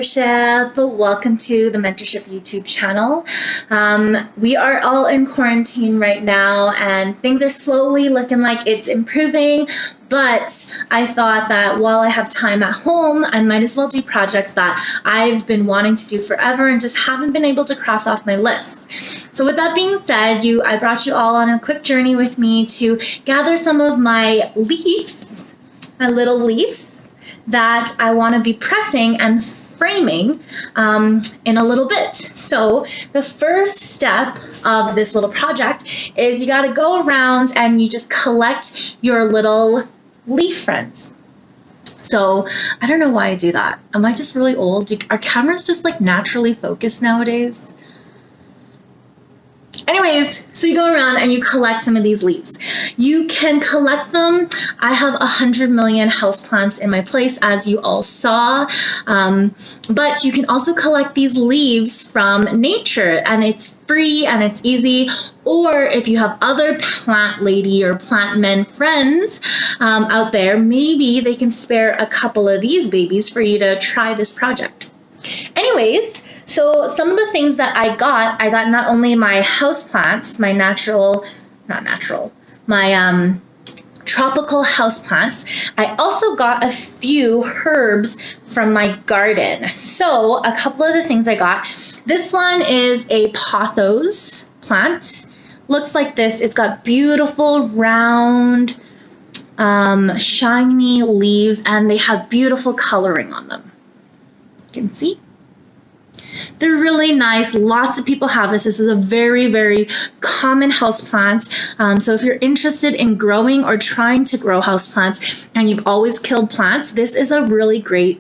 mentorship. Welcome to the mentorship YouTube channel. We are all in quarantine right now and things are slowly looking like it's improving, but I thought that while I have time at home, I might as well do projects that I've been wanting to do forever and just haven't been able to cross off my list. So with that being said, I brought you all on a quick journey with me to gather some of my leaves, my little leaves, that I want to be pressing and framing in a little bit. So the first step of this little project is you got to go around and you just collect your little leaf friends. So I don't know why I do that. Am I just really old? Are cameras just like naturally focused nowadays? Anyways, so you go around and you collect some of these leaves. You can collect them. I have 100 million houseplants in my place, as you all saw. But you can also collect these leaves from nature, and it's free and it's easy. Or if you have other plant lady or plant men friends out there, maybe they can spare a couple of these babies for you to try this project. Anyways, so some of the things that I got not only my houseplants, my tropical houseplants, I also got a few herbs from my garden. So a couple of the things I got, this one is a pothos plant. Looks like this. It's got beautiful round, shiny leaves, and they have beautiful coloring on them. You can see. They're really nice. Lots of people have this. This is a very, very common houseplant. So if you're interested in growing or trying to grow houseplants and you've always killed plants, this is a really great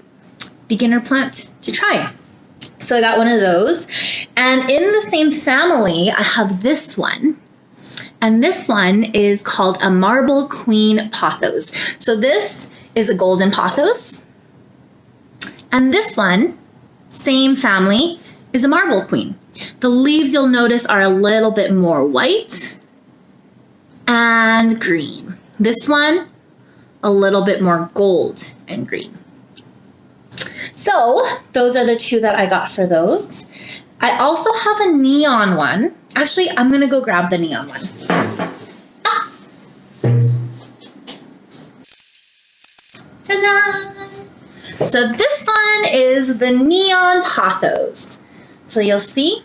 beginner plant to try. So I got one of those. And in the same family, I have this one. And this one is called a marble queen pothos. So this is a golden pothos. And this one, same family, is a marble queen. The leaves, you'll notice, are a little bit more white and green. This one, a little bit more gold and green. So those are the two that I got for those. I also have a neon one. Actually, I'm gonna go grab the neon one. Ta-da! So this one is the neon pothos. So you'll see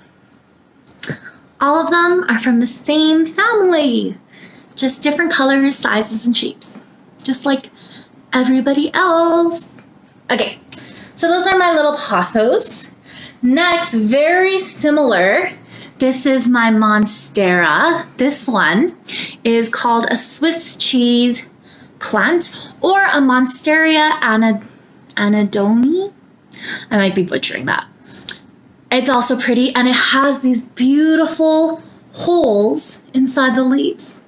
all of them are from the same family, just different colors, sizes, and shapes, just like everybody else. Okay, so those are my little pothos. Next, very similar, this is my monstera. This one is called a Swiss cheese plant or a Monstera anadoni. I might be butchering that. It's also pretty, and it has these beautiful holes inside the leaves.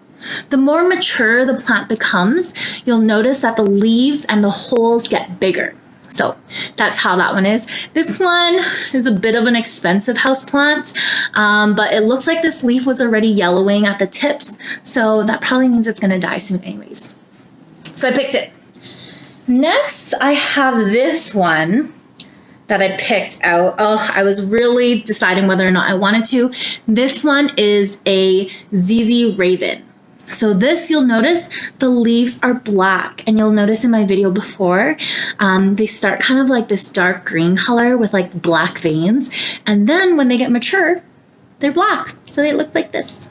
The more mature the plant becomes, you'll notice that the leaves and the holes get bigger. So that's how that one is. This one is a bit of an expensive houseplant, but it looks like this leaf was already yellowing at the tips, so that probably means it's gonna die soon anyways. So I picked it. Next, I have this one that I picked out. Oh, I was really deciding whether or not I wanted to. This one is a ZZ Raven. So this, you'll notice the leaves are black, and you'll notice in my video before, they start kind of like this dark green color with like black veins. And then when they get mature, they're black. So it looks like this.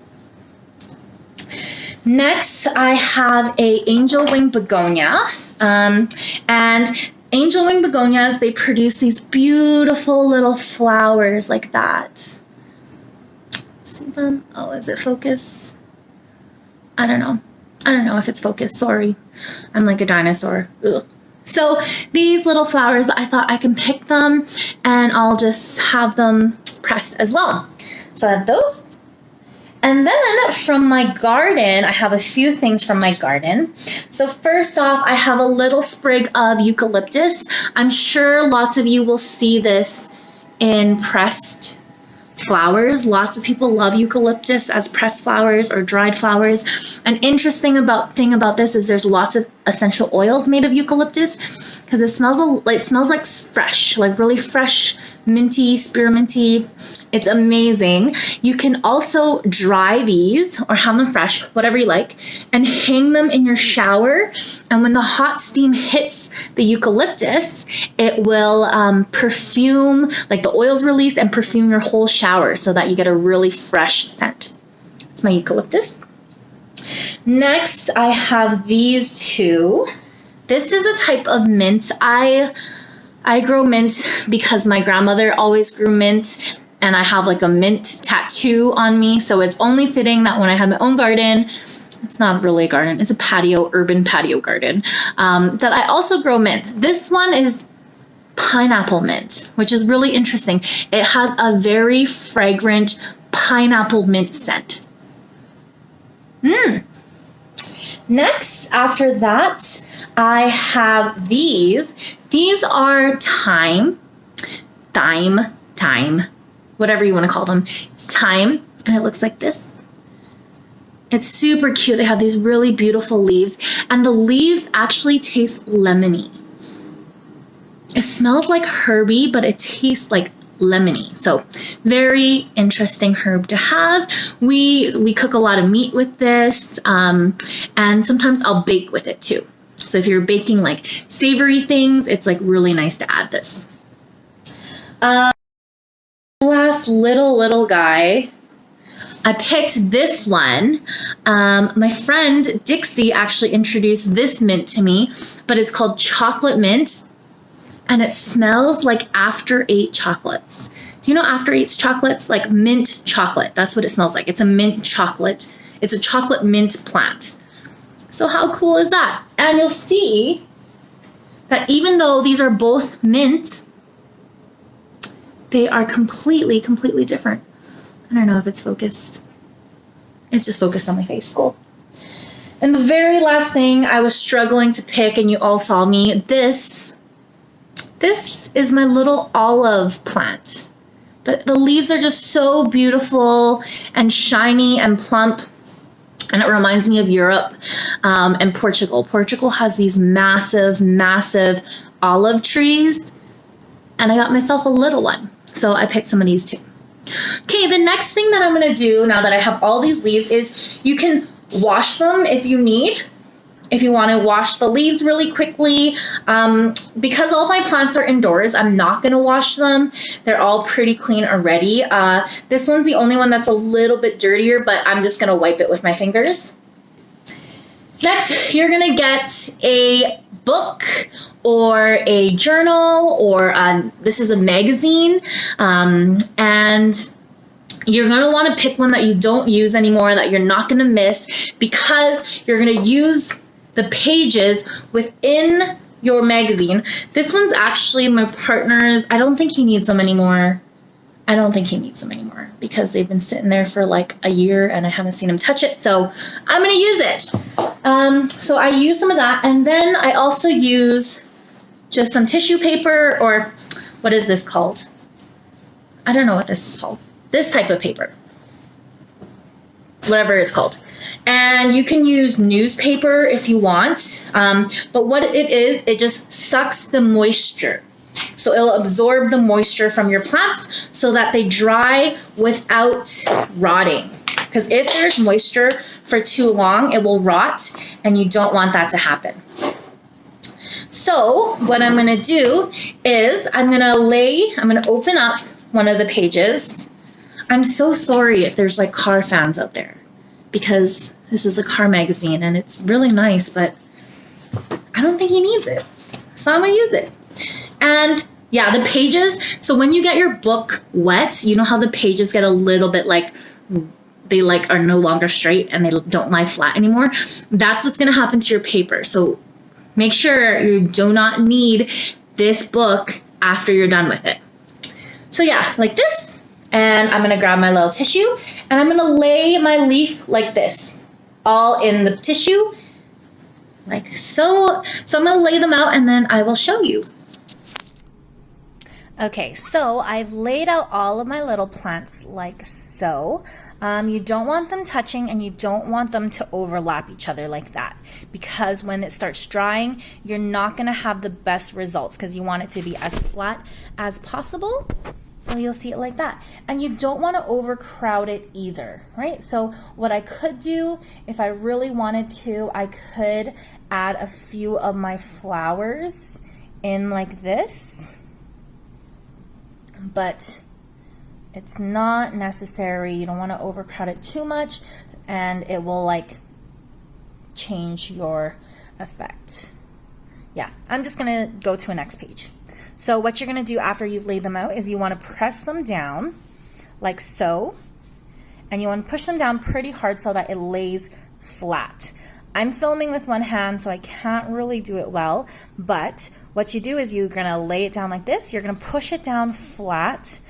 Next, I have a angel wing begonia, and angel wing begonias, they produce these beautiful little flowers like that. See them? Oh, is it focus? I don't know if it's focused. Sorry, I'm like a dinosaur. Ugh. So these little flowers, I thought I can pick them and I'll just have them pressed as well. So I have those. And then from my garden, I have a few things from my garden. So first off, I have a little sprig of eucalyptus. I'm sure lots of you will see this in pressed flowers. Lots of people love eucalyptus as pressed flowers or dried flowers. An interesting thing about this is there's lots of essential oils made of eucalyptus because it smells like fresh, like really fresh, minty, spearminty. It's amazing. You can also dry these or have them fresh, whatever you like, and hang them in your shower. And when the hot steam hits the eucalyptus, it will perfume, like the oils release and perfume your whole shower so that you get a really fresh scent. It's my eucalyptus. Next, I have these two. This is a type of mint. I grow mint because my grandmother always grew mint, and I have like a mint tattoo on me. So it's only fitting that when I have my own garden, it's not really a garden, it's a patio, urban patio garden, that I also grow mint. This one is pineapple mint, which is really interesting. It has a very fragrant pineapple mint scent. Next, after that, I have these. These are thyme, whatever you want to call them. It's thyme, and it looks like this. It's super cute. They have these really beautiful leaves, and the leaves actually taste lemony. It smells like herby, but it tastes like lemony. So very interesting herb to have. We cook a lot of meat with this, and sometimes I'll bake with it too. So if you're baking like savory things, it's like really nice to add this. Last little guy, I picked this one. My friend Dixie actually introduced this mint to me, but it's called chocolate mint, and it smells like After Eight chocolates. Do you know After Eight's chocolates? Like mint chocolate. That's what it smells like. It's a mint chocolate. It's a chocolate mint plant. So how cool is that? And you'll see that even though these are both mint, they are completely different. I don't know if it's focused. It's just focused on my face. Cool. And the very last thing I was struggling to pick, and you all saw me, this is my little olive plant. But the leaves are just so beautiful and shiny and plump. And it reminds me of Europe and Portugal. Portugal has these massive olive trees. And I got myself a little one. So I picked some of these too. Okay, the next thing that I'm going to do now that I have all these leaves is you can wash them if you need. If you want to wash the leaves really quickly. Because all my plants are indoors, I'm not going to wash them. They're all pretty clean already. This one's the only one that's a little bit dirtier, but I'm just going to wipe it with my fingers. Next, you're going to get a book or a journal, or this is a magazine, and you're going to want to pick one that you don't use anymore, that you're not going to miss, because you're going to use the pages within your magazine. This one's actually my partner's. I don't think he needs them anymore. Because they've been sitting there for like a year and I haven't seen him touch it. So I'm going to use it. So I use some of that. And then I also use just some tissue paper, or what is this called? I don't know what this is called. This type of paper. Whatever it's called. And you can use newspaper if you want. But what it is, it just sucks the moisture. So it'll absorb the moisture from your plants so that they dry without rotting. Because if there's moisture for too long, it will rot, and you don't want that to happen. So what I'm going to do is I'm going to open up one of the pages. I'm so sorry if there's like car fans out there, because this is a car magazine and it's really nice, but I don't think he needs it. So I'm going to use it. And yeah, the pages, so when you get your book wet, you know how the pages get a little bit like, they like are no longer straight and they don't lie flat anymore? That's what's going to happen to your paper. So make sure you do not need this book after you're done with it. So yeah, like this. And I'm going to grab my little tissue and I'm going to lay my leaf like this, all in the tissue, like so. So I'm going to lay them out and then I will show you. Okay, so I've laid out all of my little plants like so. You don't want them touching and you don't want them to overlap each other like that, because when it starts drying, you're not going to have the best results because you want it to be as flat as possible. So you'll see it like that. And you don't want to overcrowd it either, right? So what I could do, if I really wanted to, I could add a few of my flowers in like this. But it's not necessary. You don't want to overcrowd it too much and it will like change your effect. Yeah, I'm just going to go to a next page. So what you're going to do after you've laid them out is you want to press them down like so, and you want to push them down pretty hard so that it lays flat. I'm filming with one hand, so I can't really do it well, but what you do is you're going to lay it down like this, you're going to push it down flat,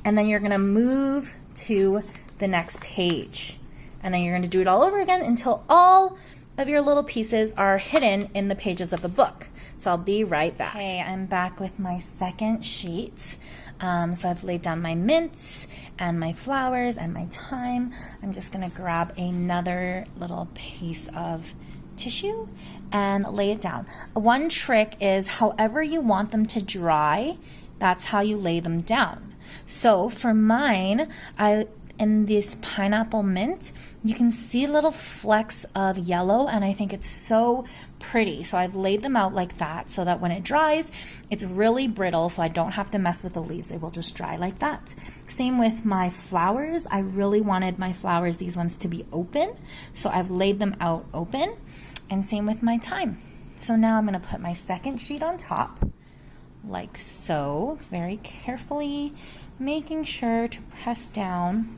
and then you're going to move to the next page. And then you're going to do it all over again until all of your little pieces are hidden in the pages of the book. So I'll be right back. Okay, I'm back with my second sheet. So I've laid down my mints and my flowers and my thyme. I'm just going to grab another little piece of tissue and lay it down. One trick is however you want them to dry, that's how you lay them down. So for mine, in this pineapple mint, you can see little flecks of yellow, and I think it's so pretty. So I've laid them out like that so that when it dries, it's really brittle, so I don't have to mess with the leaves. It will just dry like that. Same with my flowers. I really wanted my flowers, these ones, to be open, so I've laid them out open. And same with my thyme. So now I'm going to put my second sheet on top, like so, very carefully, making sure to press down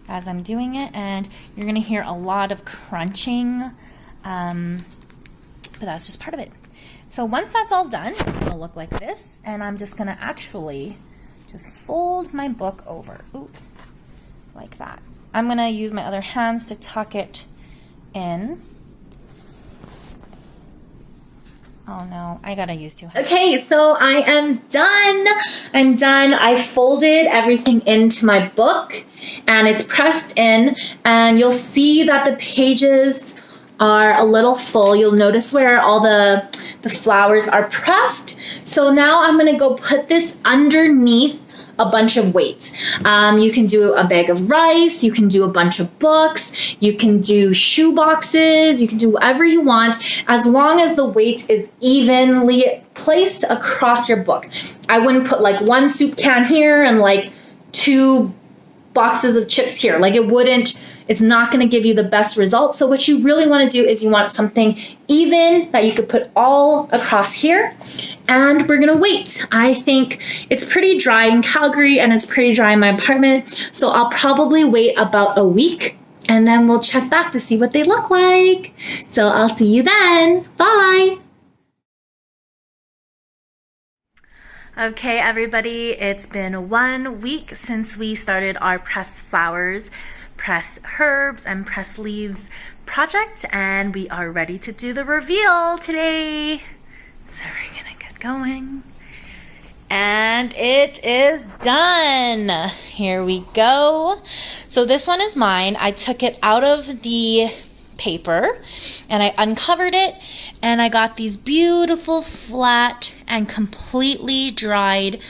as I'm doing it, and you're going to hear a lot of crunching, but that's just part of it. So once that's all done, it's going to look like this, and I'm just going to actually just fold my book over, like that. I'm going to use my other hands to tuck it in. Oh no, I gotta use two hands. Okay, so I am done. I'm done. I folded everything into my book and it's pressed in, and you'll see that the pages are a little full. You'll notice where all the flowers are pressed. So now I'm gonna go put this underneath a bunch of weight. You can do a bag of rice, you can do a bunch of books, you can do shoe boxes, you can do whatever you want, as long as the weight is evenly placed across your book. I wouldn't put like one soup can here and like two boxes of chips here. Like it's not going to give you the best results. So what you really want to do is you want something even that you could put all across here. And we're going to wait. I think it's pretty dry in Calgary and it's pretty dry in my apartment. So I'll probably wait about a week and then we'll check back to see what they look like. So I'll see you then. Bye. Okay, everybody, it's been 1 week since we started our Press Flowers, Press Herbs, and Press Leaves project, and we are ready to do the reveal today. So we're gonna get going. And it is done. Here we go. So this one is mine. I took it out of the paper and I uncovered it, and I got these beautiful flat and completely dried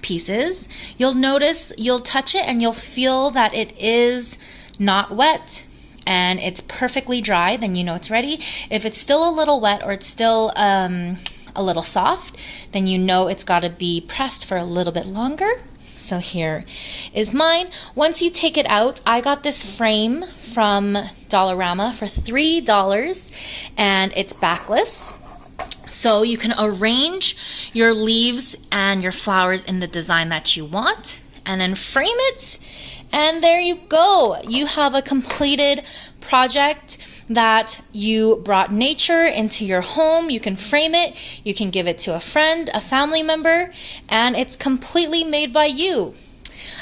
pieces. You'll notice, you'll touch it and you'll feel that it is not wet and it's perfectly dry. Then you know it's ready. If it's still a little wet or it's still a little soft, then you know it's got to be pressed for a little bit longer. So here is mine. Once you take it out, I got this frame from Dollarama for $3, and it's backless. So you can arrange your leaves and your flowers in the design that you want, and then frame it, and there you go. You have a completed project that you brought nature into your home. You can frame it, you can give it to a friend, a family member, and it's completely made by you.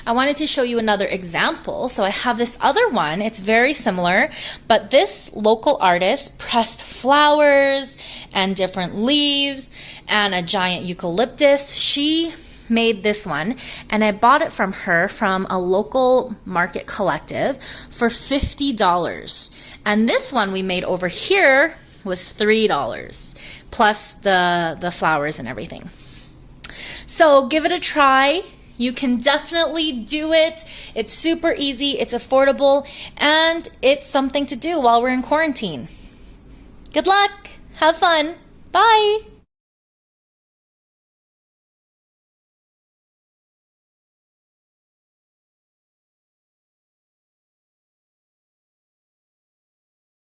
I wanted to show you another example. So I have this other one. It's very similar, but this local artist pressed flowers and different leaves and a giant eucalyptus. She made this one, and I bought it from her from a local market collective for $50. And this one we made over here was $3 plus the flowers and everything. So give it a try. You can definitely do it. It's super easy, it's affordable, and it's something to do while we're in quarantine. Good luck. Have fun. Bye.